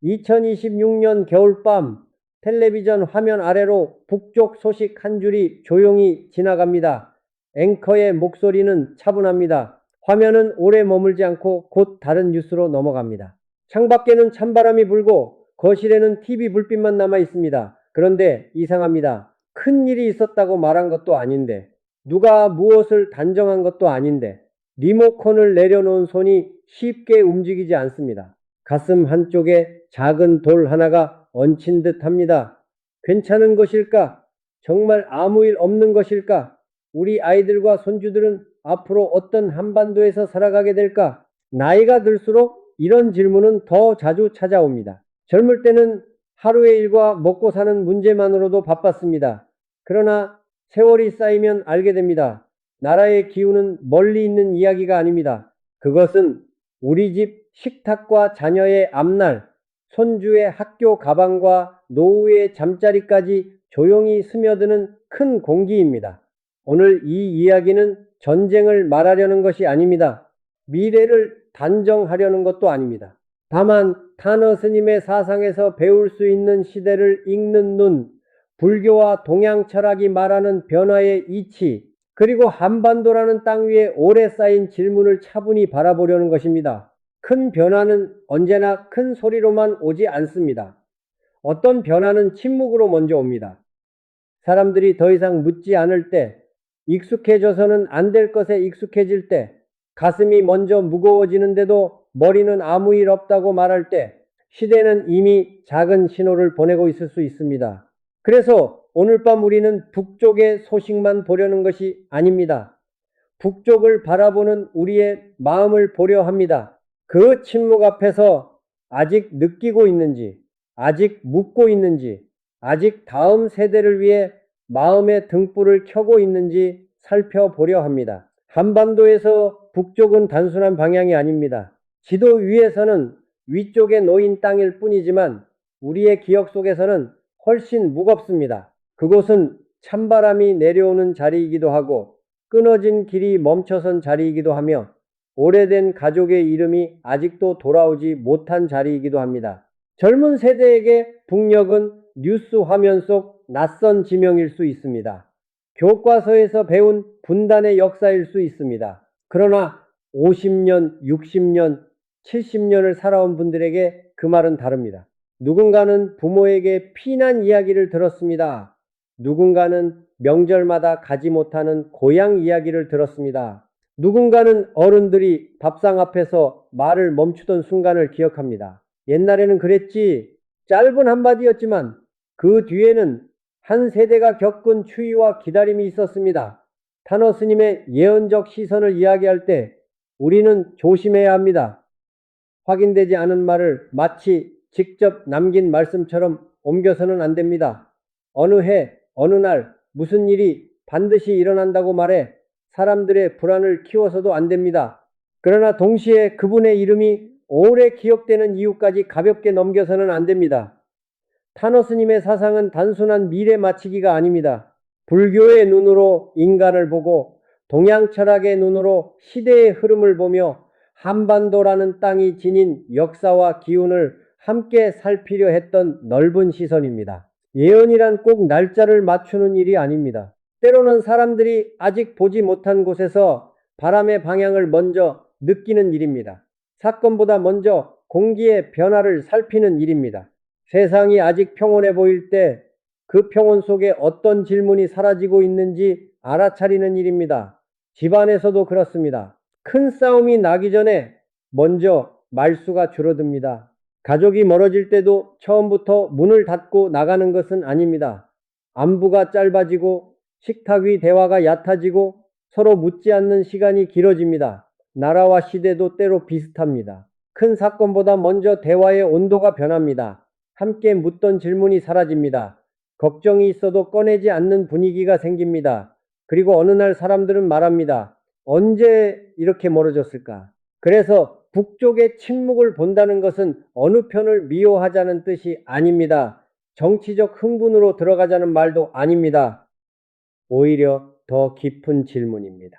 2026년 겨울밤 텔레비전 화면 아래로 북쪽 소식 한 줄이 조용히 지나갑니다. 앵커의 목소리는 차분합니다. 화면은 오래 머물지 않고 곧 다른 뉴스로 넘어갑니다. 창밖에는 찬바람이 불고 거실에는 TV 불빛만 남아 있습니다. 그런데 이상합니다. 큰 일이 있었다고 말한 것도 아닌데, 누가 무엇을 단정한 것도 아닌데, 리모컨을 내려놓은 손이 쉽게 움직이지 않습니다. 가슴 한쪽에 작은 돌 하나가 얹힌 듯 합니다. 괜찮은 것일까? 정말 아무 일 없는 것일까? 우리 아이들과 손주들은 앞으로 어떤 한반도에서 살아가게 될까? 나이가 들수록 이런 질문은 더 자주 찾아옵니다. 젊을 때는 하루의 일과 먹고 사는 문제만으로도 바빴습니다. 그러나 세월이 쌓이면 알게 됩니다. 나라의 기후는 멀리 있는 이야기가 아닙니다. 그것은 우리 집 식탁과 자녀의 앞날, 손주의 학교 가방과 노후의 잠자리까지 조용히 스며드는 큰 공기입니다. 오늘 이 이야기는 전쟁을 말하려는 것이 아닙니다. 미래를 단정하려는 것도 아닙니다. 다만 타너 스님의 사상에서 배울 수 있는 시대를 읽는 눈, 불교와 동양 철학이 말하는 변화의 이치, 그리고 한반도라는 땅 위에 오래 쌓인 질문을 차분히 바라보려는 것입니다. 큰 변화는 언제나 큰 소리로만 오지 않습니다. 어떤 변화는 침묵으로 먼저 옵니다. 사람들이 더 이상 묻지 않을 때, 익숙해져서는 안 될 것에 익숙해질 때, 가슴이 먼저 무거워지는데도 머리는 아무 일 없다고 말할 때, 시대는 이미 작은 신호를 보내고 있을 수 있습니다. 그래서 오늘 밤 우리는 북쪽의 소식만 보려는 것이 아닙니다. 북쪽을 바라보는 우리의 마음을 보려 합니다. 그 침묵 앞에서 아직 느끼고 있는지, 아직 묻고 있는지, 아직 다음 세대를 위해 마음의 등불을 켜고 있는지 살펴보려 합니다. 한반도에서 북쪽은 단순한 방향이 아닙니다. 지도 위에서는 위쪽에 놓인 땅일 뿐이지만 우리의 기억 속에서는 훨씬 무겁습니다. 그곳은 찬바람이 내려오는 자리이기도 하고 끊어진 길이 멈춰선 자리이기도 하며 오래된 가족의 이름이 아직도 돌아오지 못한 자리이기도 합니다. 젊은 세대에게 북녘은 뉴스 화면 속 낯선 지명일 수 있습니다. 교과서에서 배운 분단의 역사일 수 있습니다. 그러나 50년, 60년, 70년을 살아온 분들에게 그 말은 다릅니다. 누군가는 부모에게 피난 이야기를 들었습니다. 누군가는 명절마다 가지 못하는 고향 이야기를 들었습니다. 누군가는 어른들이 밥상 앞에서 말을 멈추던 순간을 기억합니다. 옛날에는 그랬지. 짧은 한마디였지만 그 뒤에는 한 세대가 겪은 추위와 기다림이 있었습니다. 타너 스님의 예언적 시선을 이야기할 때 우리는 조심해야 합니다. 확인되지 않은 말을 마치 직접 남긴 말씀처럼 옮겨서는 안 됩니다. 어느 해, 어느 날, 무슨 일이 반드시 일어난다고 말해 사람들의 불안을 키워서도 안 됩니다. 그러나 동시에 그분의 이름이 오래 기억되는 이유까지 가볍게 넘겨서는 안 됩니다. 타너 스님의 사상은 단순한 미래 맞추기가 아닙니다. 불교의 눈으로 인간을 보고 동양 철학의 눈으로 시대의 흐름을 보며 한반도라는 땅이 지닌 역사와 기운을 함께 살피려 했던 넓은 시선입니다. 예언이란 꼭 날짜를 맞추는 일이 아닙니다. 때로는 사람들이 아직 보지 못한 곳에서 바람의 방향을 먼저 느끼는 일입니다. 사건보다 먼저 공기의 변화를 살피는 일입니다. 세상이 아직 평온해 보일 때 그 평온 속에 어떤 질문이 사라지고 있는지 알아차리는 일입니다. 집안에서도 그렇습니다. 큰 싸움이 나기 전에 먼저 말수가 줄어듭니다. 가족이 멀어질 때도 처음부터 문을 닫고 나가는 것은 아닙니다. 안부가 짧아지고 식탁 위 대화가 얕아지고 서로 묻지 않는 시간이 길어집니다. 나라와 시대도 때로 비슷합니다. 큰 사건보다 먼저 대화의 온도가 변합니다. 함께 묻던 질문이 사라집니다. 걱정이 있어도 꺼내지 않는 분위기가 생깁니다. 그리고 어느 날 사람들은 말합니다. 언제 이렇게 멀어졌을까? 그래서 북쪽의 침묵을 본다는 것은 어느 편을 미워하자는 뜻이 아닙니다. 정치적 흥분으로 들어가자는 말도 아닙니다. 오히려 더 깊은 질문입니다.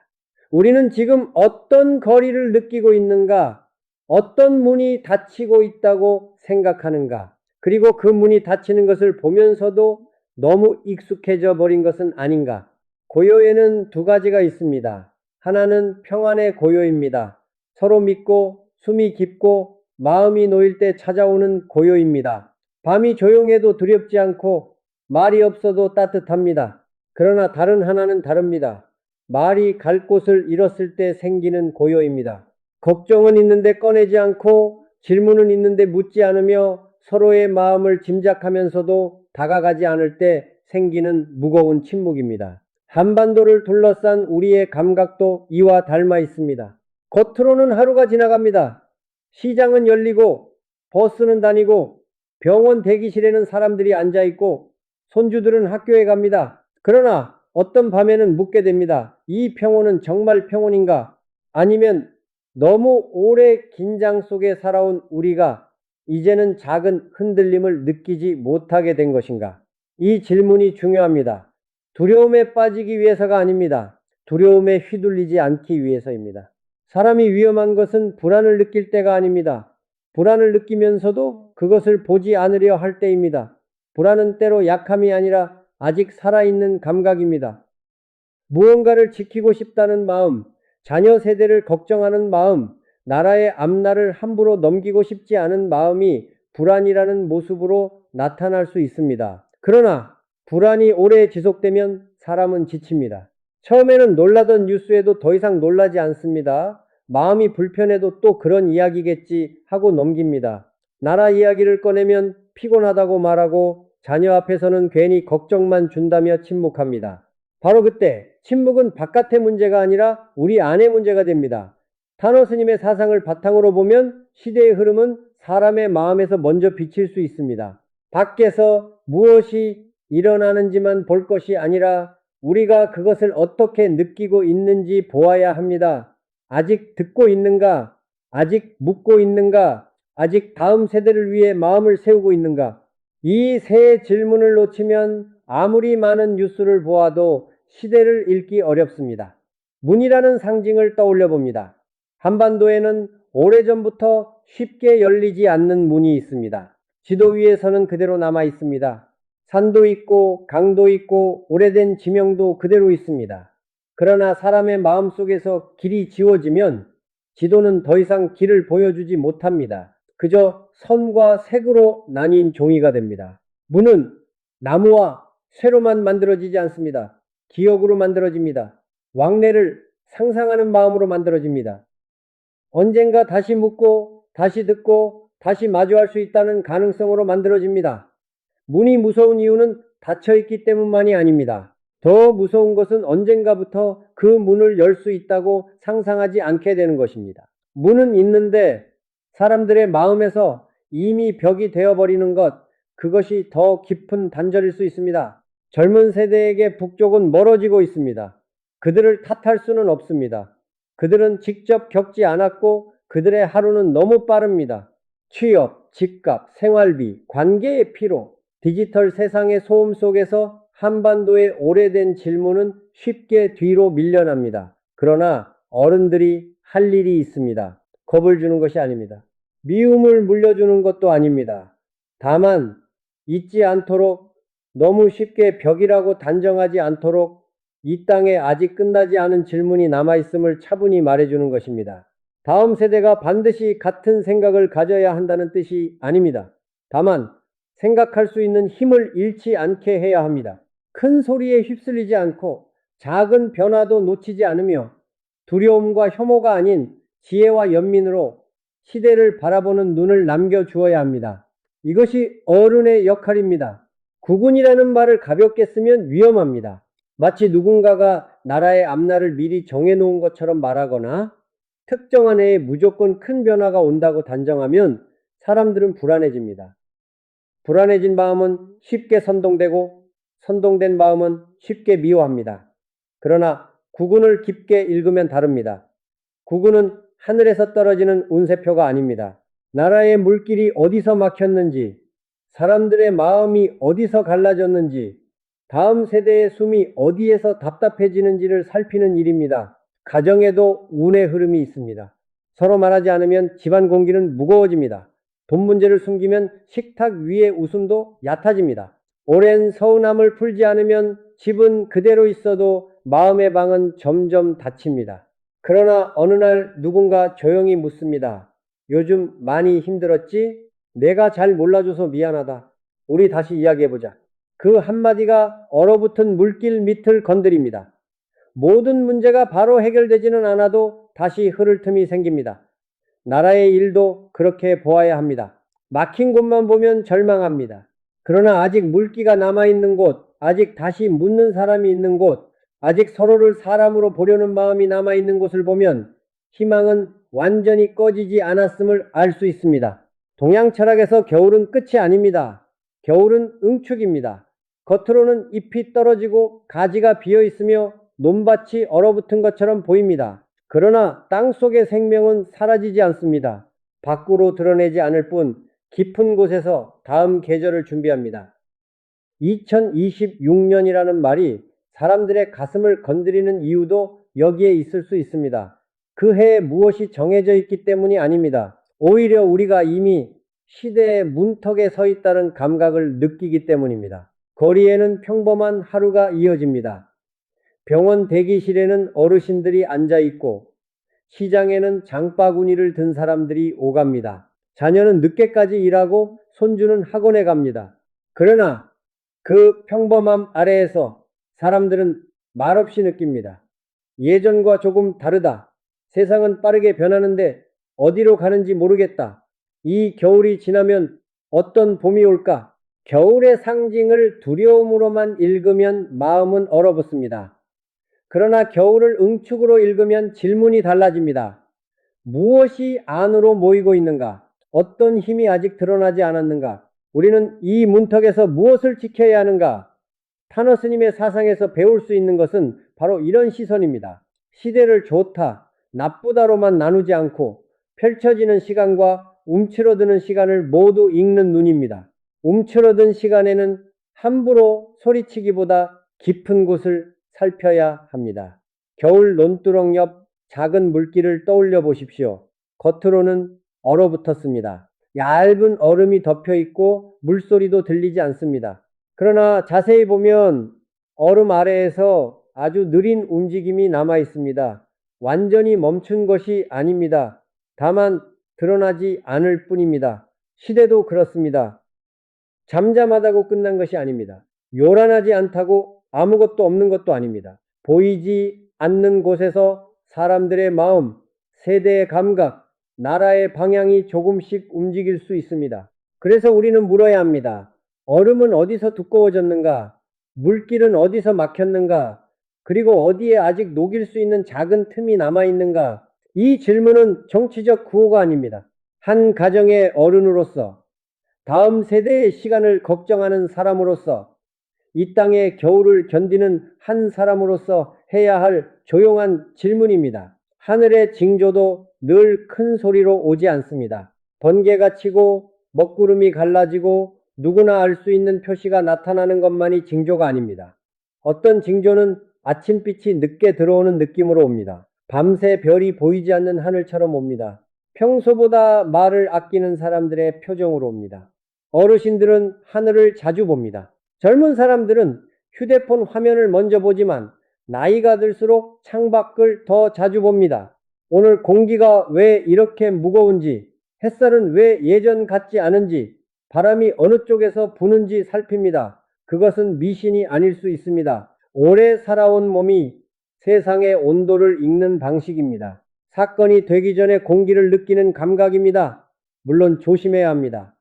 우리는 지금 어떤 거리를 느끼고 있는가? 어떤 문이 닫히고 있다고 생각하는가? 그리고 그 문이 닫히는 것을 보면서도 너무 익숙해져 버린 것은 아닌가? 고요에는 두 가지가 있습니다. 하나는 평안의 고요입니다. 서로 믿고 숨이 깊고 마음이 놓일 때 찾아오는 고요입니다. 밤이 조용해도 두렵지 않고 말이 없어도 따뜻합니다. 그러나 다른 하나는 다릅니다. 말이 갈 곳을 잃었을 때 생기는 고요입니다. 걱정은 있는데 꺼내지 않고 질문은 있는데 묻지 않으며 서로의 마음을 짐작하면서도 다가가지 않을 때 생기는 무거운 침묵입니다. 한반도를 둘러싼 우리의 감각도 이와 닮아 있습니다. 겉으로는 하루가 지나갑니다. 시장은 열리고 버스는 다니고 병원 대기실에는 사람들이 앉아 있고 손주들은 학교에 갑니다. 그러나 어떤 밤에는 묻게 됩니다. 이 평온은 정말 평온인가? 아니면 너무 오래 긴장 속에 살아온 우리가 이제는 작은 흔들림을 느끼지 못하게 된 것인가? 이 질문이 중요합니다. 두려움에 빠지기 위해서가 아닙니다. 두려움에 휘둘리지 않기 위해서입니다. 사람이 위험한 것은 불안을 느낄 때가 아닙니다. 불안을 느끼면서도 그것을 보지 않으려 할 때입니다. 불안은 때로 약함이 아니라 아직 살아있는 감각입니다. 무언가를 지키고 싶다는 마음, 자녀 세대를 걱정하는 마음, 나라의 앞날을 함부로 넘기고 싶지 않은 마음이 불안이라는 모습으로 나타날 수 있습니다. 그러나 불안이 오래 지속되면 사람은 지칩니다. 처음에는 놀라던 뉴스에도 더 이상 놀라지 않습니다. 마음이 불편해도 또 그런 이야기겠지 하고 넘깁니다. 나라 이야기를 꺼내면 피곤하다고 말하고 자녀 앞에서는 괜히 걱정만 준다며 침묵합니다. 바로 그때 침묵은 바깥의 문제가 아니라 우리 안의 문제가 됩니다. 타노 스님의 사상을 바탕으로 보면 시대의 흐름은 사람의 마음에서 먼저 비칠 수 있습니다. 밖에서 무엇이 일어나는지만 볼 것이 아니라 우리가 그것을 어떻게 느끼고 있는지 보아야 합니다. 아직 듣고 있는가? 아직 묻고 있는가? 아직 다음 세대를 위해 마음을 세우고 있는가? 이 세 질문을 놓치면 아무리 많은 뉴스를 보아도 시대를 읽기 어렵습니다. 문이라는 상징을 떠올려 봅니다. 한반도에는 오래전부터 쉽게 열리지 않는 문이 있습니다. 지도 위에서는 그대로 남아 있습니다. 산도 있고 강도 있고 오래된 지명도 그대로 있습니다. 그러나 사람의 마음속에서 길이 지워지면 지도는 더 이상 길을 보여주지 못합니다. 그저 선과 색으로 나뉜 종이가 됩니다. 문은 나무와 쇠로만 만들어지지 않습니다. 기억으로 만들어집니다. 왕래를 상상하는 마음으로 만들어집니다. 언젠가 다시 묻고 다시 듣고 다시 마주할 수 있다는 가능성으로 만들어집니다. 문이 무서운 이유는 닫혀있기 때문만이 아닙니다. 더 무서운 것은 언젠가부터 그 문을 열 수 있다고 상상하지 않게 되는 것입니다. 문은 있는데 사람들의 마음에서 이미 벽이 되어버리는 것, 그것이 더 깊은 단절일 수 있습니다. 젊은 세대에게 북쪽은 멀어지고 있습니다. 그들을 탓할 수는 없습니다. 그들은 직접 겪지 않았고 그들의 하루는 너무 빠릅니다. 취업, 집값, 생활비, 관계의 피로, 디지털 세상의 소음 속에서 한반도의 오래된 질문은 쉽게 뒤로 밀려납니다. 그러나 어른들이 할 일이 있습니다. 겁을 주는 것이 아닙니다. 미움을 물려주는 것도 아닙니다. 다만 잊지 않도록 너무 쉽게 벽이라고 단정하지 않도록 이 땅에 아직 끝나지 않은 질문이 남아있음을 차분히 말해주는 것입니다. 다음 세대가 반드시 같은 생각을 가져야 한다는 뜻이 아닙니다. 다만 생각할 수 있는 힘을 잃지 않게 해야 합니다. 큰 소리에 휩쓸리지 않고 작은 변화도 놓치지 않으며 두려움과 혐오가 아닌 지혜와 연민으로 시대를 바라보는 눈을 남겨주어야 합니다. 이것이 어른의 역할입니다. 국군이라는 말을 가볍게 쓰면 위험합니다. 마치 누군가가 나라의 앞날을 미리 정해놓은 것처럼 말하거나 특정한 해에 무조건 큰 변화가 온다고 단정하면 사람들은 불안해집니다. 불안해진 마음은 쉽게 선동되고 선동된 마음은 쉽게 미워합니다. 그러나 국운을 깊게 읽으면 다릅니다. 국운은 하늘에서 떨어지는 운세표가 아닙니다. 나라의 물길이 어디서 막혔는지, 사람들의 마음이 어디서 갈라졌는지, 다음 세대의 숨이 어디에서 답답해지는지를 살피는 일입니다. 가정에도 운의 흐름이 있습니다. 서로 말하지 않으면 집안 공기는 무거워집니다. 돈 문제를 숨기면 식탁 위의 웃음도 얕아집니다. 오랜 서운함을 풀지 않으면 집은 그대로 있어도 마음의 방은 점점 닫힙니다. 그러나 어느 날 누군가 조용히 묻습니다. 요즘 많이 힘들었지? 내가 잘 몰라줘서 미안하다. 우리 다시 이야기해보자. 그 한마디가 얼어붙은 물길 밑을 건드립니다. 모든 문제가 바로 해결되지는 않아도 다시 흐를 틈이 생깁니다. 나라의 일도 그렇게 보아야 합니다. 막힌 곳만 보면 절망합니다. 그러나 아직 물기가 남아있는 곳, 아직 다시 묻는 사람이 있는 곳, 아직 서로를 사람으로 보려는 마음이 남아있는 곳을 보면 희망은 완전히 꺼지지 않았음을 알 수 있습니다. 동양 철학에서 겨울은 끝이 아닙니다. 겨울은 응축입니다. 겉으로는 잎이 떨어지고 가지가 비어 있으며 논밭이 얼어붙은 것처럼 보입니다. 그러나 땅속의 생명은 사라지지 않습니다. 밖으로 드러내지 않을 뿐 깊은 곳에서 다음 계절을 준비합니다. 2026년이라는 말이 사람들의 가슴을 건드리는 이유도 여기에 있을 수 있습니다. 그 해에 무엇이 정해져 있기 때문이 아닙니다. 오히려 우리가 이미 시대의 문턱에 서 있다는 감각을 느끼기 때문입니다. 거리에는 평범한 하루가 이어집니다. 병원 대기실에는 어르신들이 앉아 있고 시장에는 장바구니를 든 사람들이 오갑니다. 자녀는 늦게까지 일하고 손주는 학원에 갑니다. 그러나 그 평범함 아래에서 사람들은 말없이 느낍니다. 예전과 조금 다르다. 세상은 빠르게 변하는데 어디로 가는지 모르겠다. 이 겨울이 지나면 어떤 봄이 올까? 겨울의 상징을 두려움으로만 읽으면 마음은 얼어붙습니다. 그러나 겨울을 응축으로 읽으면 질문이 달라집니다. 무엇이 안으로 모이고 있는가? 어떤 힘이 아직 드러나지 않았는가? 우리는 이 문턱에서 무엇을 지켜야 하는가? 타너 스님의 사상에서 배울 수 있는 것은 바로 이런 시선입니다. 시대를 좋다, 나쁘다로만 나누지 않고 펼쳐지는 시간과 움츠러드는 시간을 모두 읽는 눈입니다. 움츠러든 시간에는 함부로 소리치기보다 깊은 곳을 살펴야 합니다. 겨울 논두렁 옆 작은 물길을 떠올려 보십시오. 겉으로는 얼어붙었습니다. 얇은 얼음이 덮여 있고 물소리도 들리지 않습니다. 그러나 자세히 보면 얼음 아래에서 아주 느린 움직임이 남아 있습니다. 완전히 멈춘 것이 아닙니다. 다만 드러나지 않을 뿐입니다. 시대도 그렇습니다. 잠잠하다고 끝난 것이 아닙니다. 요란하지 않다고 아무것도 없는 것도 아닙니다. 보이지 않는 곳에서 사람들의 마음, 세대의 감각, 나라의 방향이 조금씩 움직일 수 있습니다. 그래서 우리는 물어야 합니다. 얼음은 어디서 두꺼워졌는가? 물길은 어디서 막혔는가? 그리고 어디에 아직 녹일 수 있는 작은 틈이 남아있는가? 이 질문은 정치적 구호가 아닙니다. 한 가정의 어른으로서, 다음 세대의 시간을 걱정하는 사람으로서, 이 땅의 겨울을 견디는 한 사람으로서 해야 할 조용한 질문입니다. 하늘의 징조도 늘 큰 소리로 오지 않습니다. 번개가 치고 먹구름이 갈라지고 누구나 알 수 있는 표시가 나타나는 것만이 징조가 아닙니다. 어떤 징조는 아침빛이 늦게 들어오는 느낌으로 옵니다. 밤새 별이 보이지 않는 하늘처럼 옵니다. 평소보다 말을 아끼는 사람들의 표정으로 옵니다. 어르신들은 하늘을 자주 봅니다. 젊은 사람들은 휴대폰 화면을 먼저 보지만 나이가 들수록 창밖을 더 자주 봅니다. 오늘 공기가 왜 이렇게 무거운지, 햇살은 왜 예전 같지 않은지, 바람이 어느 쪽에서 부는지 살핍니다. 그것은 미신이 아닐 수 있습니다. 오래 살아온 몸이 세상의 온도를 읽는 방식입니다. 사건이 되기 전에 공기를 느끼는 감각입니다. 물론 조심해야 합니다.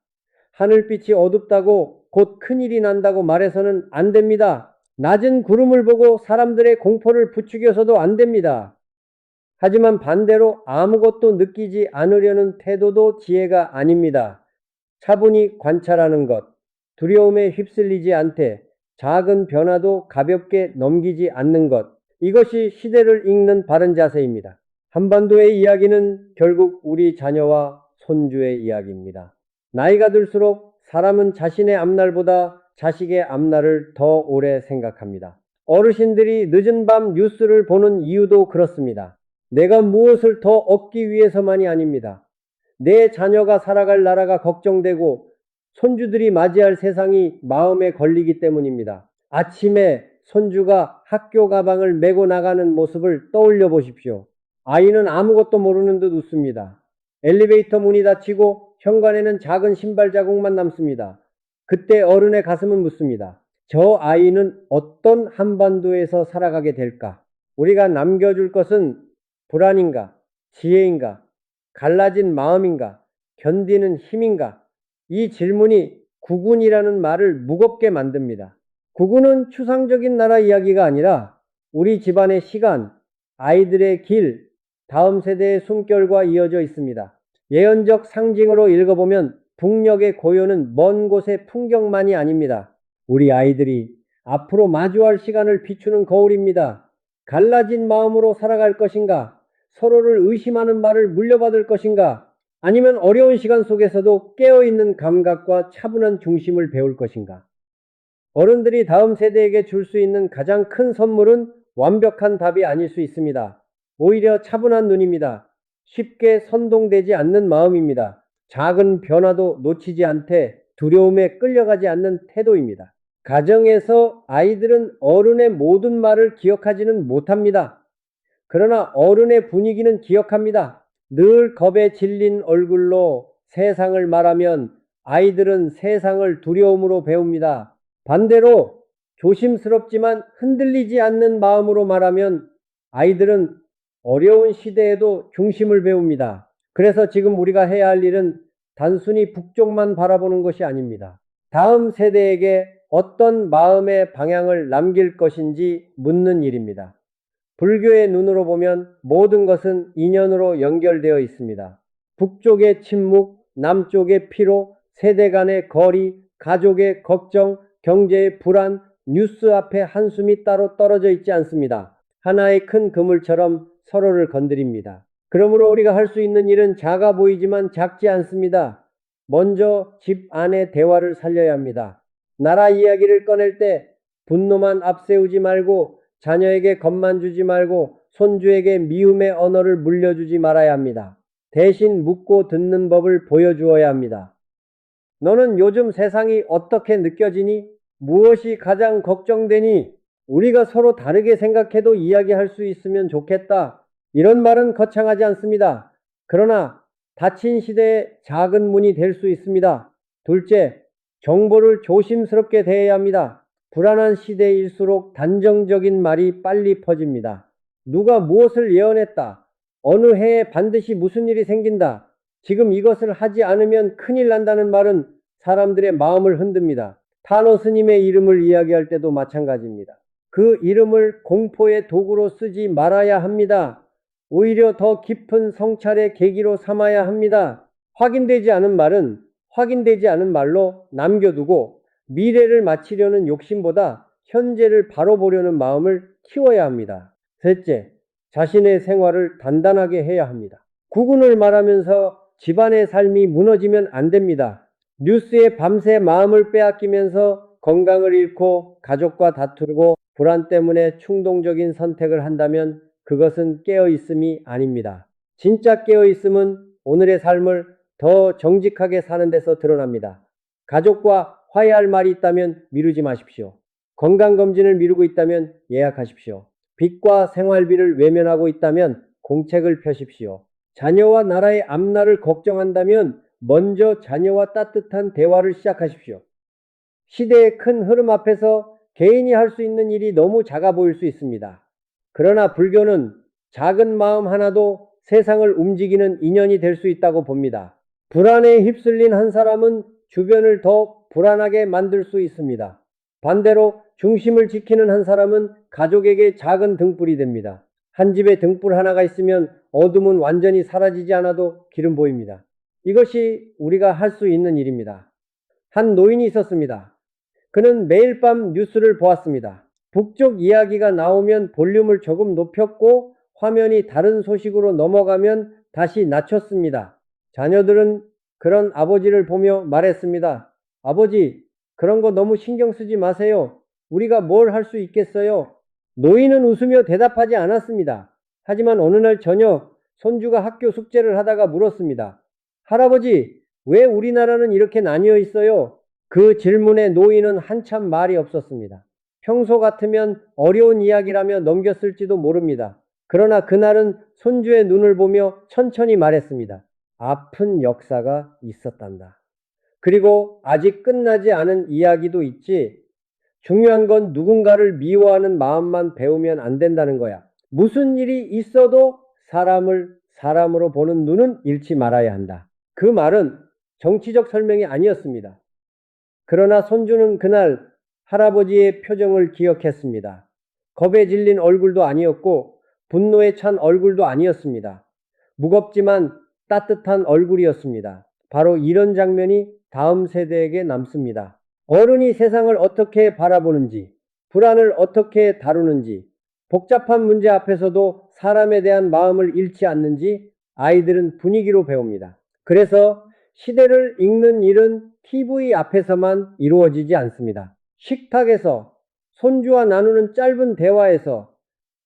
하늘빛이 어둡다고 곧 큰일이 난다고 말해서는 안 됩니다. 낮은 구름을 보고 사람들의 공포를 부추겨서도 안 됩니다. 하지만 반대로 아무것도 느끼지 않으려는 태도도 지혜가 아닙니다. 차분히 관찰하는 것, 두려움에 휩쓸리지 않되 작은 변화도 가볍게 넘기지 않는 것, 이것이 시대를 읽는 바른 자세입니다. 한반도의 이야기는 결국 우리 자녀와 손주의 이야기입니다. 나이가 들수록 사람은 자신의 앞날보다 자식의 앞날을 더 오래 생각합니다. 어르신들이 늦은 밤 뉴스를 보는 이유도 그렇습니다. 내가 무엇을 더 얻기 위해서만이 아닙니다. 내 자녀가 살아갈 나라가 걱정되고 손주들이 맞이할 세상이 마음에 걸리기 때문입니다. 아침에 손주가 학교 가방을 메고 나가는 모습을 떠올려 보십시오. 아이는 아무것도 모르는 듯 웃습니다. 엘리베이터 문이 닫히고 현관에는 작은 신발 자국만 남습니다. 그때 어른의 가슴은 묻습니다. 저 아이는 어떤 한반도에서 살아가게 될까? 우리가 남겨줄 것은 불안인가? 지혜인가? 갈라진 마음인가? 견디는 힘인가? 이 질문이 국운이라는 말을 무겁게 만듭니다. 국운은 추상적인 나라 이야기가 아니라 우리 집안의 시간, 아이들의 길, 다음 세대의 숨결과 이어져 있습니다. 예언적 상징으로 읽어보면 북녘의 고요는 먼 곳의 풍경만이 아닙니다. 우리 아이들이 앞으로 마주할 시간을 비추는 거울입니다. 갈라진 마음으로 살아갈 것인가? 서로를 의심하는 말을 물려받을 것인가? 아니면 어려운 시간 속에서도 깨어있는 감각과 차분한 중심을 배울 것인가? 어른들이 다음 세대에게 줄 수 있는 가장 큰 선물은 완벽한 답이 아닐 수 있습니다. 오히려 차분한 눈입니다. 쉽게 선동되지 않는 마음입니다. 작은 변화도 놓치지 않되 두려움에 끌려가지 않는 태도입니다. 가정에서 아이들은 어른의 모든 말을 기억하지는 못합니다. 그러나 어른의 분위기는 기억합니다. 늘 겁에 질린 얼굴로 세상을 말하면 아이들은 세상을 두려움으로 배웁니다. 반대로 조심스럽지만 흔들리지 않는 마음으로 말하면 아이들은 어려운 시대에도 중심을 배웁니다. 그래서 지금 우리가 해야 할 일은 단순히 북쪽만 바라보는 것이 아닙니다. 다음 세대에게 어떤 마음의 방향을 남길 것인지 묻는 일입니다. 불교의 눈으로 보면 모든 것은 인연으로 연결되어 있습니다. 북쪽의 침묵, 남쪽의 피로, 세대 간의 거리, 가족의 걱정, 경제의 불안, 뉴스 앞에 한숨이 따로 떨어져 있지 않습니다. 하나의 큰 그물처럼 서로를 건드립니다. 그러므로 우리가 할 수 있는 일은 작아 보이지만 작지 않습니다. 먼저 집 안의 대화를 살려야 합니다. 나라 이야기를 꺼낼 때 분노만 앞세우지 말고 자녀에게 겁만 주지 말고 손주에게 미움의 언어를 물려주지 말아야 합니다. 대신 묻고 듣는 법을 보여주어야 합니다. 너는 요즘 세상이 어떻게 느껴지니? 무엇이 가장 걱정되니? 우리가 서로 다르게 생각해도 이야기할 수 있으면 좋겠다. 이런 말은 거창하지 않습니다. 그러나 닫힌 시대의 작은 문이 될 수 있습니다. 둘째, 정보를 조심스럽게 대해야 합니다. 불안한 시대일수록 단정적인 말이 빨리 퍼집니다. 누가 무엇을 예언했다. 어느 해에 반드시 무슨 일이 생긴다. 지금 이것을 하지 않으면 큰일 난다는 말은 사람들의 마음을 흔듭니다. 타노 스님의 이름을 이야기할 때도 마찬가지입니다. 그 이름을 공포의 도구로 쓰지 말아야 합니다. 오히려 더 깊은 성찰의 계기로 삼아야 합니다. 확인되지 않은 말은 확인되지 않은 말로 남겨두고 미래를 맞추려는 욕심보다 현재를 바로 보려는 마음을 키워야 합니다. 셋째, 자신의 생활을 단단하게 해야 합니다. 국운을 말하면서 집안의 삶이 무너지면 안 됩니다. 뉴스에 밤새 마음을 빼앗기면서 건강을 잃고 가족과 다투고 불안 때문에 충동적인 선택을 한다면 그것은 깨어있음이 아닙니다. 진짜 깨어있음은 오늘의 삶을 더 정직하게 사는 데서 드러납니다. 가족과 화해할 말이 있다면 미루지 마십시오. 건강검진을 미루고 있다면 예약하십시오. 빚과 생활비를 외면하고 있다면 공책을 펴십시오. 자녀와 나라의 앞날을 걱정한다면 먼저 자녀와 따뜻한 대화를 시작하십시오. 시대의 큰 흐름 앞에서 개인이 할 수 있는 일이 너무 작아 보일 수 있습니다. 그러나 불교는 작은 마음 하나도 세상을 움직이는 인연이 될 수 있다고 봅니다. 불안에 휩쓸린 한 사람은 주변을 더 불안하게 만들 수 있습니다. 반대로 중심을 지키는 한 사람은 가족에게 작은 등불이 됩니다. 한 집에 등불 하나가 있으면 어둠은 완전히 사라지지 않아도 길은 보입니다. 이것이 우리가 할 수 있는 일입니다. 한 노인이 있었습니다. 그는 매일 밤 뉴스를 보았습니다. 북쪽 이야기가 나오면 볼륨을 조금 높였고 화면이 다른 소식으로 넘어가면 다시 낮췄습니다. 자녀들은 그런 아버지를 보며 말했습니다. 아버지, 그런 거 너무 신경 쓰지 마세요. 우리가 뭘 할 수 있겠어요? 노인은 웃으며 대답하지 않았습니다. 하지만 어느 날 저녁 손주가 학교 숙제를 하다가 물었습니다. 할아버지, 왜 우리나라는 이렇게 나뉘어 있어요? 그 질문에 노인은 한참 말이 없었습니다. 평소 같으면 어려운 이야기라며 넘겼을지도 모릅니다. 그러나 그날은 손주의 눈을 보며 천천히 말했습니다. 아픈 역사가 있었단다. 그리고 아직 끝나지 않은 이야기도 있지. 중요한 건 누군가를 미워하는 마음만 배우면 안 된다는 거야. 무슨 일이 있어도 사람을 사람으로 보는 눈은 잃지 말아야 한다. 그 말은 정치적 설명이 아니었습니다. 그러나 손주는 그날 할아버지의 표정을 기억했습니다. 겁에 질린 얼굴도 아니었고 분노에 찬 얼굴도 아니었습니다. 무겁지만 따뜻한 얼굴이었습니다. 바로 이런 장면이 다음 세대에게 남습니다. 어른이 세상을 어떻게 바라보는지, 불안을 어떻게 다루는지, 복잡한 문제 앞에서도 사람에 대한 마음을 잃지 않는지 아이들은 분위기로 배웁니다. 그래서 시대를 읽는 일은 TV 앞에서만 이루어지지 않습니다. 식탁에서, 손주와 나누는 짧은 대화에서,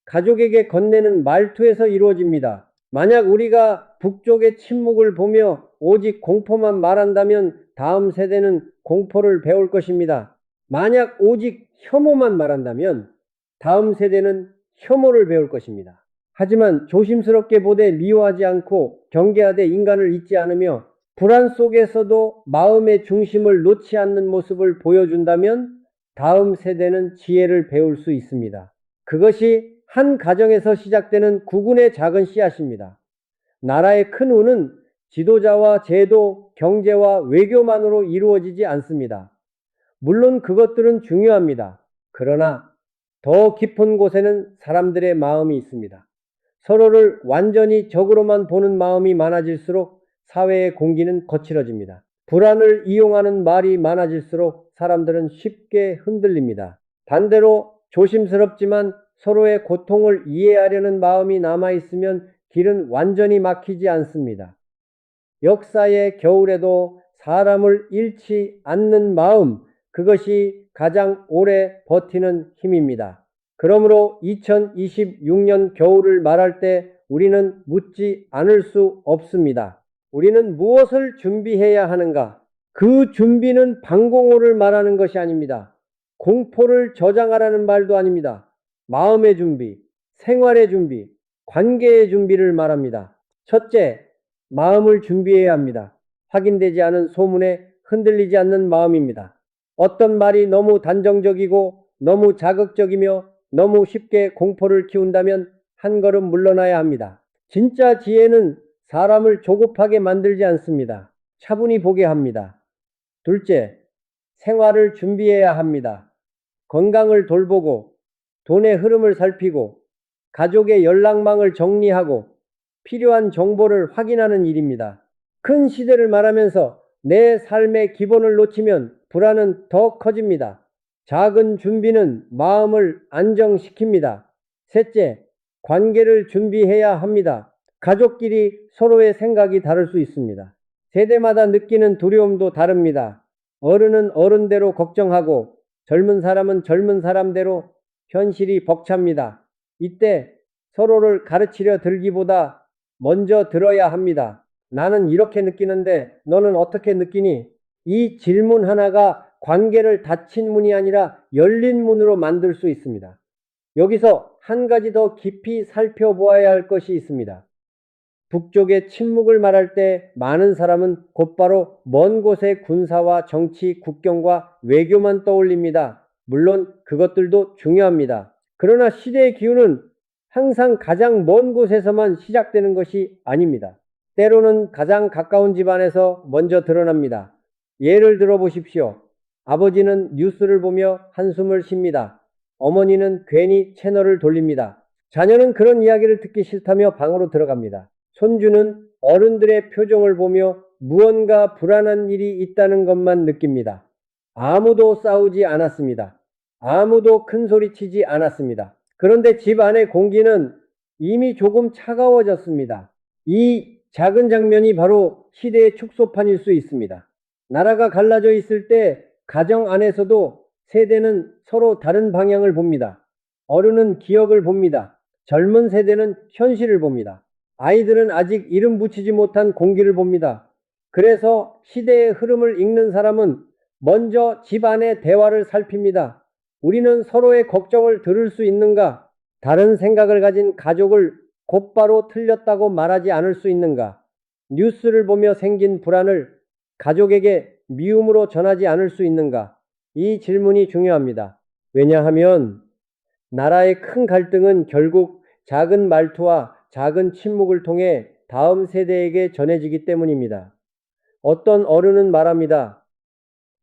가족에게 건네는 말투에서 이루어집니다. 만약 우리가 북쪽의 침묵을 보며 오직 공포만 말한다면 다음 세대는 공포를 배울 것입니다. 만약 오직 혐오만 말한다면 다음 세대는 혐오를 배울 것입니다. 하지만 조심스럽게 보되 미워하지 않고 경계하되 인간을 잊지 않으며 불안 속에서도 마음의 중심을 놓지 않는 모습을 보여준다면 다음 세대는 지혜를 배울 수 있습니다. 그것이 한 가정에서 시작되는 구군의 작은 씨앗입니다. 나라의 큰 운은 지도자와 제도, 경제와 외교만으로 이루어지지 않습니다. 물론 그것들은 중요합니다. 그러나 더 깊은 곳에는 사람들의 마음이 있습니다. 서로를 완전히 적으로만 보는 마음이 많아질수록 사회의 공기는 거칠어집니다. 불안을 이용하는 말이 많아질수록 사람들은 쉽게 흔들립니다. 반대로 조심스럽지만 서로의 고통을 이해하려는 마음이 남아있으면 길은 완전히 막히지 않습니다. 역사의 겨울에도 사람을 잃지 않는 마음, 그것이 가장 오래 버티는 힘입니다. 그러므로 2026년 겨울을 말할 때 우리는 묻지 않을 수 없습니다. 우리는 무엇을 준비해야 하는가? 그 준비는 방공호를 말하는 것이 아닙니다. 공포를 저장하라는 말도 아닙니다. 마음의 준비, 생활의 준비, 관계의 준비를 말합니다. 첫째, 마음을 준비해야 합니다. 확인되지 않은 소문에 흔들리지 않는 마음입니다. 어떤 말이 너무 단정적이고 너무 자극적이며 너무 쉽게 공포를 키운다면 한 걸음 물러나야 합니다. 진짜 지혜는 사람을 조급하게 만들지 않습니다. 차분히 보게 합니다. 둘째, 생활을 준비해야 합니다. 건강을 돌보고 돈의 흐름을 살피고 가족의 연락망을 정리하고 필요한 정보를 확인하는 일입니다. 큰 시대를 말하면서 내 삶의 기본을 놓치면 불안은 더 커집니다. 작은 준비는 마음을 안정시킵니다. 셋째, 관계를 준비해야 합니다. 가족끼리 서로의 생각이 다를 수 있습니다. 세대마다 느끼는 두려움도 다릅니다. 어른은 어른대로 걱정하고 젊은 사람은 젊은 사람대로 현실이 벅찹니다. 이때 서로를 가르치려 들기보다 먼저 들어야 합니다. 나는 이렇게 느끼는데 너는 어떻게 느끼니? 이 질문 하나가 관계를 닫힌 문이 아니라 열린 문으로 만들 수 있습니다. 여기서 한 가지 더 깊이 살펴보아야 할 것이 있습니다. 북쪽의 침묵을 말할 때 많은 사람은 곧바로 먼 곳의 군사와 정치, 국경과 외교만 떠올립니다. 물론 그것들도 중요합니다. 그러나 시대의 기운은 항상 가장 먼 곳에서만 시작되는 것이 아닙니다. 때로는 가장 가까운 집안에서 먼저 드러납니다. 예를 들어 보십시오. 아버지는 뉴스를 보며 한숨을 쉽니다. 어머니는 괜히 채널을 돌립니다. 자녀는 그런 이야기를 듣기 싫다며 방으로 들어갑니다. 손주는 어른들의 표정을 보며 무언가 불안한 일이 있다는 것만 느낍니다. 아무도 싸우지 않았습니다. 아무도 큰 소리 치지 않았습니다. 그런데 집 안의 공기는 이미 조금 차가워졌습니다. 이 작은 장면이 바로 시대의 축소판일 수 있습니다. 나라가 갈라져 있을 때 가정 안에서도 세대는 서로 다른 방향을 봅니다. 어른은 기억을 봅니다. 젊은 세대는 현실을 봅니다. 아이들은 아직 이름 붙이지 못한 공기를 봅니다. 그래서 시대의 흐름을 읽는 사람은 먼저 집안의 대화를 살핍니다. 우리는 서로의 걱정을 들을 수 있는가? 다른 생각을 가진 가족을 곧바로 틀렸다고 말하지 않을 수 있는가? 뉴스를 보며 생긴 불안을 가족에게 미움으로 전하지 않을 수 있는가? 이 질문이 중요합니다. 왜냐하면 나라의 큰 갈등은 결국 작은 말투와 작은 침묵을 통해 다음 세대에게 전해지기 때문입니다. 어떤 어른은 말합니다.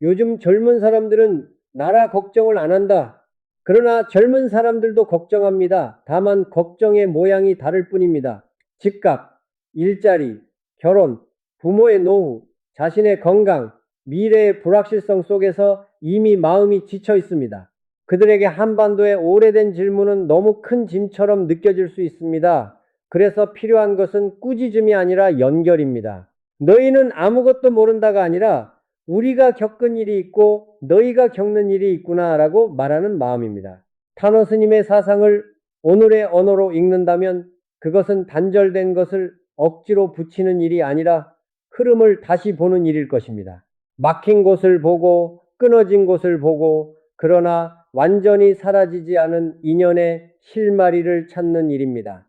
요즘 젊은 사람들은 나라 걱정을 안 한다. 그러나 젊은 사람들도 걱정합니다. 다만 걱정의 모양이 다를 뿐입니다. 집값, 일자리, 결혼, 부모의 노후, 자신의 건강, 미래의 불확실성 속에서 이미 마음이 지쳐 있습니다. 그들에게 한반도의 오래된 질문은 너무 큰 짐처럼 느껴질 수 있습니다. 그래서 필요한 것은 꾸짖음이 아니라 연결입니다. 너희는 아무것도 모른다가 아니라 우리가 겪은 일이 있고 너희가 겪는 일이 있구나라고 말하는 마음입니다. 타노 스님의 사상을 오늘의 언어로 읽는다면 그것은 단절된 것을 억지로 붙이는 일이 아니라 흐름을 다시 보는 일일 것입니다. 막힌 곳을 보고 끊어진 곳을 보고 그러나 완전히 사라지지 않은 인연의 실마리를 찾는 일입니다.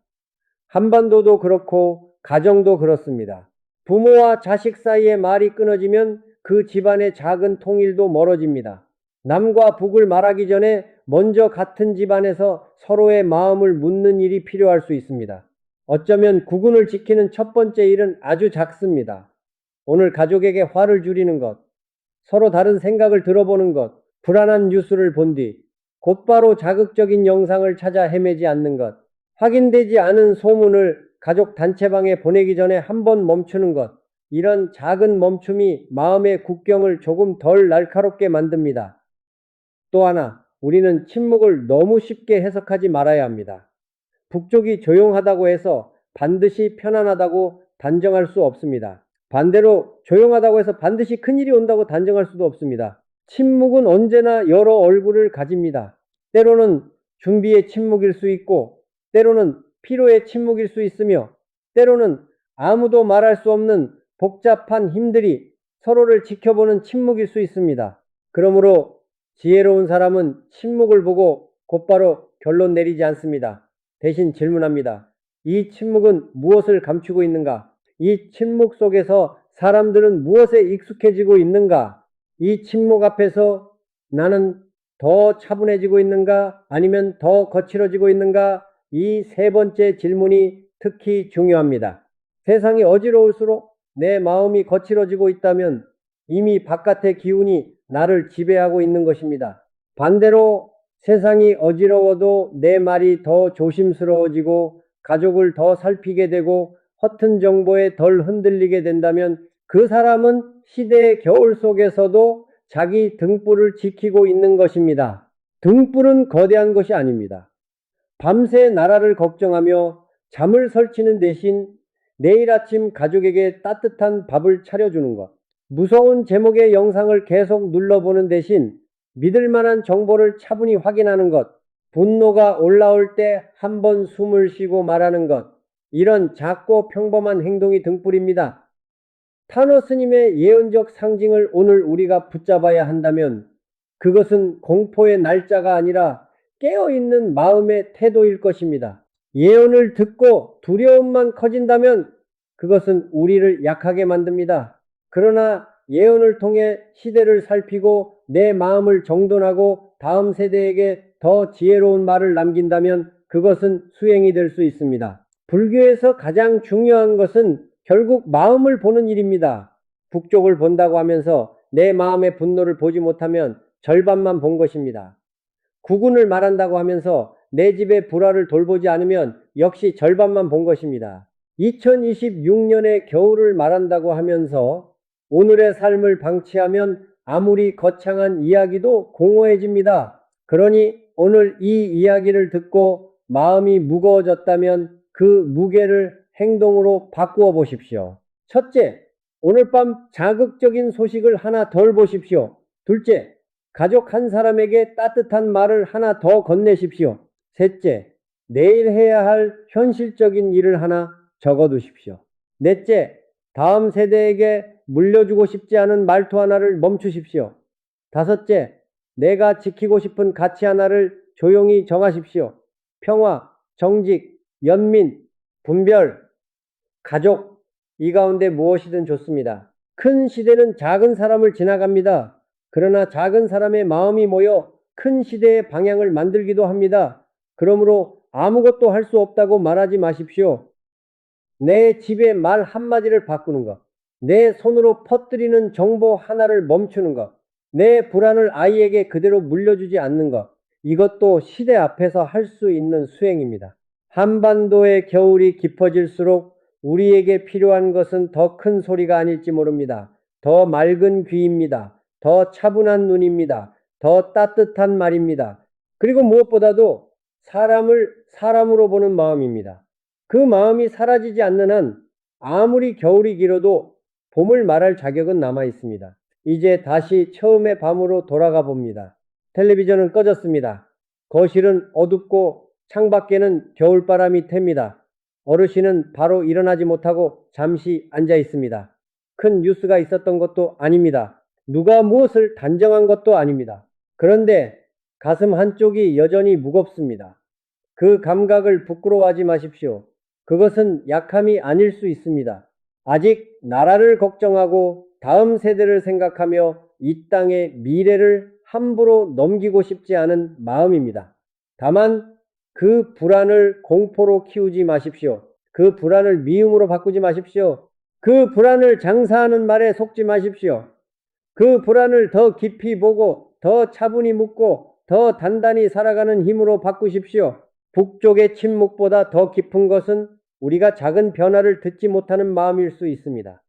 한반도도 그렇고 가정도 그렇습니다. 부모와 자식 사이의 말이 끊어지면 그 집안의 작은 통일도 멀어집니다. 남과 북을 말하기 전에 먼저 같은 집안에서 서로의 마음을 묻는 일이 필요할 수 있습니다. 어쩌면 국운을 지키는 첫 번째 일은 아주 작습니다. 오늘 가족에게 화를 줄이는 것, 서로 다른 생각을 들어보는 것, 불안한 뉴스를 본 뒤 곧바로 자극적인 영상을 찾아 헤매지 않는 것, 확인되지 않은 소문을 가족 단체방에 보내기 전에 한번 멈추는 것, 이런 작은 멈춤이 마음의 국경을 조금 덜 날카롭게 만듭니다. 또 하나, 우리는 침묵을 너무 쉽게 해석하지 말아야 합니다. 북쪽이 조용하다고 해서 반드시 편안하다고 단정할 수 없습니다. 반대로 조용하다고 해서 반드시 큰일이 온다고 단정할 수도 없습니다. 침묵은 언제나 여러 얼굴을 가집니다. 때로는 준비의 침묵일 수 있고 때로는 피로의 침묵일 수 있으며 때로는 아무도 말할 수 없는 복잡한 힘들이 서로를 지켜보는 침묵일 수 있습니다. 그러므로 지혜로운 사람은 침묵을 보고 곧바로 결론 내리지 않습니다. 대신 질문합니다. 이 침묵은 무엇을 감추고 있는가? 이 침묵 속에서 사람들은 무엇에 익숙해지고 있는가? 이 침묵 앞에서 나는 더 차분해지고 있는가? 아니면 더 거칠어지고 있는가? 이 세 번째 질문이 특히 중요합니다. 세상이 어지러울수록 내 마음이 거칠어지고 있다면 이미 바깥의 기운이 나를 지배하고 있는 것입니다. 반대로 세상이 어지러워도 내 말이 더 조심스러워지고 가족을 더 살피게 되고 허튼 정보에 덜 흔들리게 된다면 그 사람은 시대의 겨울 속에서도 자기 등불을 지키고 있는 것입니다. 등불은 거대한 것이 아닙니다. 밤새 나라를 걱정하며 잠을 설치는 대신 내일 아침 가족에게 따뜻한 밥을 차려주는 것, 무서운 제목의 영상을 계속 눌러보는 대신 믿을 만한 정보를 차분히 확인하는 것, 분노가 올라올 때 한 번 숨을 쉬고 말하는 것, 이런 작고 평범한 행동이 등불입니다. 타노 스님의 예언적 상징을 오늘 우리가 붙잡아야 한다면 그것은 공포의 날짜가 아니라 깨어있는 마음의 태도일 것입니다. 예언을 듣고 두려움만 커진다면 그것은 우리를 약하게 만듭니다. 그러나 예언을 통해 시대를 살피고 내 마음을 정돈하고 다음 세대에게 더 지혜로운 말을 남긴다면 그것은 수행이 될 수 있습니다. 불교에서 가장 중요한 것은 결국 마음을 보는 일입니다. 북쪽을 본다고 하면서 내 마음의 분노를 보지 못하면 절반만 본 것입니다. 국운을 말한다고 하면서 내 집의 불화를 돌보지 않으면 역시 절반만 본 것입니다. 2026년의 겨울을 말한다고 하면서 오늘의 삶을 방치하면 아무리 거창한 이야기도 공허해집니다. 그러니 오늘 이 이야기를 듣고 마음이 무거워졌다면 그 무게를 행동으로 바꾸어 보십시오. 첫째, 오늘 밤 자극적인 소식을 하나 덜 보십시오. 둘째, 가족 한 사람에게 따뜻한 말을 하나 더 건네십시오. 셋째, 내일 해야 할 현실적인 일을 하나 적어두십시오. 넷째, 다음 세대에게 물려주고 싶지 않은 말투 하나를 멈추십시오. 다섯째, 내가 지키고 싶은 가치 하나를 조용히 정하십시오. 평화, 정직, 연민, 분별, 가족, 이 가운데 무엇이든 좋습니다. 큰 시대는 작은 사람을 지나갑니다. 그러나 작은 사람의 마음이 모여 큰 시대의 방향을 만들기도 합니다. 그러므로 아무것도 할 수 없다고 말하지 마십시오. 내 집의 말 한마디를 바꾸는 것, 내 손으로 퍼뜨리는 정보 하나를 멈추는 것, 내 불안을 아이에게 그대로 물려주지 않는 것, 이것도 시대 앞에서 할 수 있는 수행입니다. 한반도의 겨울이 깊어질수록 우리에게 필요한 것은 더 큰 소리가 아닐지 모릅니다. 더 맑은 귀입니다. 더 차분한 눈입니다. 더 따뜻한 말입니다. 그리고 무엇보다도 사람을 사람으로 보는 마음입니다. 그 마음이 사라지지 않는 한 아무리 겨울이 길어도 봄을 말할 자격은 남아 있습니다. 이제 다시 처음의 밤으로 돌아가 봅니다. 텔레비전은 꺼졌습니다. 거실은 어둡고 창밖에는 겨울바람이 텄니다. 어르신은 바로 일어나지 못하고 잠시 앉아 있습니다. 큰 뉴스가 있었던 것도 아닙니다. 누가 무엇을 단정한 것도 아닙니다. 그런데 가슴 한쪽이 여전히 무겁습니다. 그 감각을 부끄러워하지 마십시오. 그것은 약함이 아닐 수 있습니다. 아직 나라를 걱정하고 다음 세대를 생각하며 이 땅의 미래를 함부로 넘기고 싶지 않은 마음입니다. 다만 그 불안을 공포로 키우지 마십시오. 그 불안을 미움으로 바꾸지 마십시오. 그 불안을 장사하는 말에 속지 마십시오. 그 불안을 더 깊이 보고 더 차분히 묻고 더 단단히 살아가는 힘으로 바꾸십시오. 북쪽의 침묵보다 더 깊은 것은 우리가 작은 변화를 듣지 못하는 마음일 수 있습니다.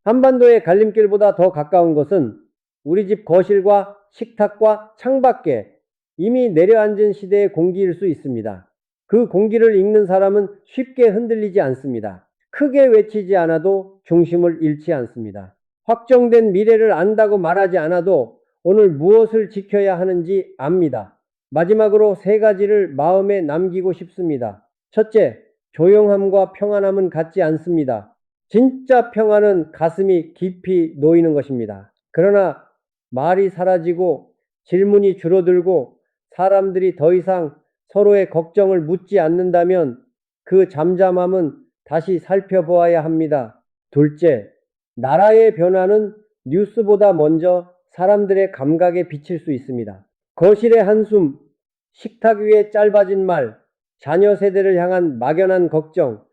한반도의 갈림길보다 더 가까운 것은 우리 집 거실과 식탁과 창밖에 이미 내려앉은 시대의 공기일 수 있습니다. 그 공기를 읽는 사람은 쉽게 흔들리지 않습니다. 크게 외치지 않아도 중심을 잃지 않습니다. 확정된 미래를 안다고 말하지 않아도 오늘 무엇을 지켜야 하는지 압니다. 마지막으로 세 가지를 마음에 남기고 싶습니다. 첫째, 조용함과 평안함은 같지 않습니다. 진짜 평안은 가슴이 깊이 놓이는 것입니다. 그러나 말이 사라지고 질문이 줄어들고 사람들이 더 이상 서로의 걱정을 묻지 않는다면 그 잠잠함은 다시 살펴보아야 합니다. 둘째, 나라의 변화는 뉴스보다 먼저 사람들의 감각에 비칠 수 있습니다. 거실의 한숨, 식탁 위에 짧아진 말, 자녀 세대를 향한 막연한 걱정,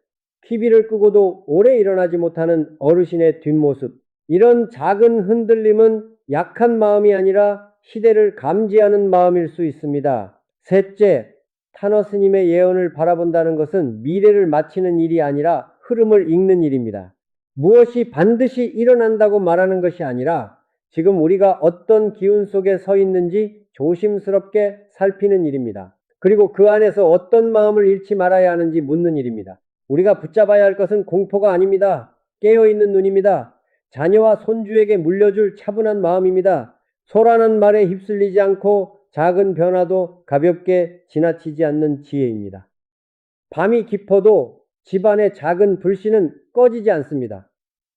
TV를 끄고도 오래 일어나지 못하는 어르신의 뒷모습, 이런 작은 흔들림은 약한 마음이 아니라 시대를 감지하는 마음일 수 있습니다. 셋째, 타너 스님의 예언을 바라본다는 것은 미래를 맞히는 일이 아니라 흐름을 읽는 일입니다. 무엇이 반드시 일어난다고 말하는 것이 아니라 지금 우리가 어떤 기운 속에 서 있는지 조심스럽게 살피는 일입니다. 그리고 그 안에서 어떤 마음을 잃지 말아야 하는지 묻는 일입니다. 우리가 붙잡아야 할 것은 공포가 아닙니다. 깨어있는 눈입니다. 자녀와 손주에게 물려줄 차분한 마음입니다. 소란한 말에 휩쓸리지 않고 작은 변화도 가볍게 지나치지 않는 지혜입니다. 밤이 깊어도 집안의 작은 불씨는 꺼지지 않습니다.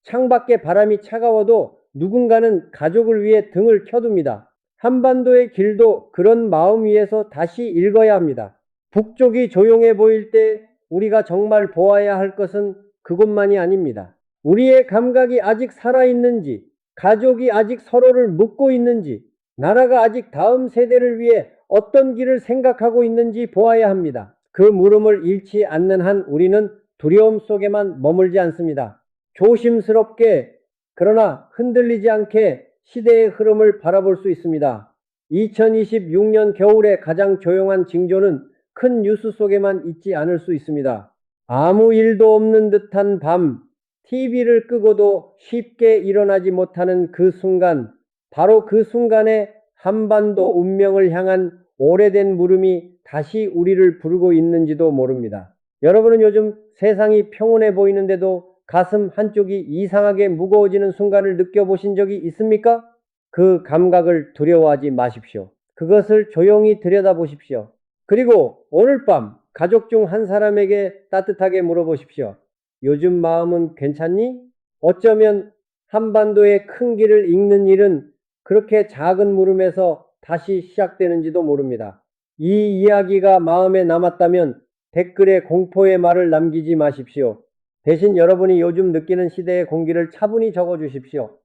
창밖에 바람이 차가워도 누군가는 가족을 위해 등을 켜둡니다. 한반도의 길도 그런 마음 위에서 다시 읽어야 합니다. 북쪽이 조용해 보일 때 우리가 정말 보아야 할 것은 그것만이 아닙니다. 우리의 감각이 아직 살아있는지, 가족이 아직 서로를 묻고 있는지, 나라가 아직 다음 세대를 위해 어떤 길을 생각하고 있는지 보아야 합니다. 그 물음을 잃지 않는 한 우리는 두려움 속에만 머물지 않습니다. 조심스럽게 그러나 흔들리지 않게 시대의 흐름을 바라볼 수 있습니다. 2026년 겨울의 가장 조용한 징조는 큰 뉴스 속에만 있지 않을 수 있습니다. 아무 일도 없는 듯한 밤, TV를 끄고도 쉽게 일어나지 못하는 그 순간, 바로 그 순간에 한반도 운명을 향한 오래된 물음이 다시 우리를 부르고 있는지도 모릅니다. 여러분은 요즘 세상이 평온해 보이는데도 가슴 한쪽이 이상하게 무거워지는 순간을 느껴보신 적이 있습니까? 그 감각을 두려워하지 마십시오. 그것을 조용히 들여다보십시오. 그리고 오늘 밤 가족 중 한 사람에게 따뜻하게 물어보십시오. 요즘 마음은 괜찮니? 어쩌면 한반도의 큰 길을 읽는 일은 그렇게 작은 물음에서 다시 시작되는지도 모릅니다. 이 이야기가 마음에 남았다면 댓글에 공포의 말을 남기지 마십시오. 대신 여러분이 요즘 느끼는 시대의 공기를 차분히 적어주십시오.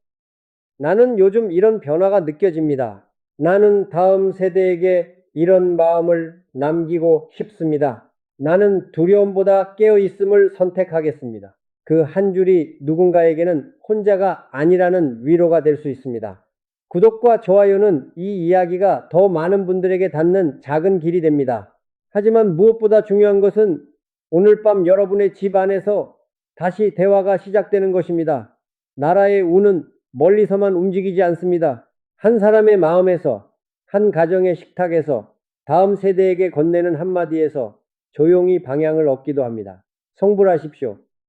나는 요즘 이런 변화가 느껴집니다. 나는 다음 세대에게 이런 마음을 남기고 싶습니다. 나는 두려움보다 깨어있음을 선택하겠습니다. 그 한 줄이 누군가에게는 혼자가 아니라는 위로가 될 수 있습니다. 구독과 좋아요는 이 이야기가 더 많은 분들에게 닿는 작은 길이 됩니다. 하지만 무엇보다 중요한 것은 오늘 밤 여러분의 집 안에서 다시 대화가 시작되는 것입니다. 나라의 운은 멀리서만 움직이지 않습니다. 한 사람의 마음에서, 한 가정의 식탁에서, 다음 세대에게 건네는 한마디에서 조용히 방향을 얻기도 합니다. 성불하십시오.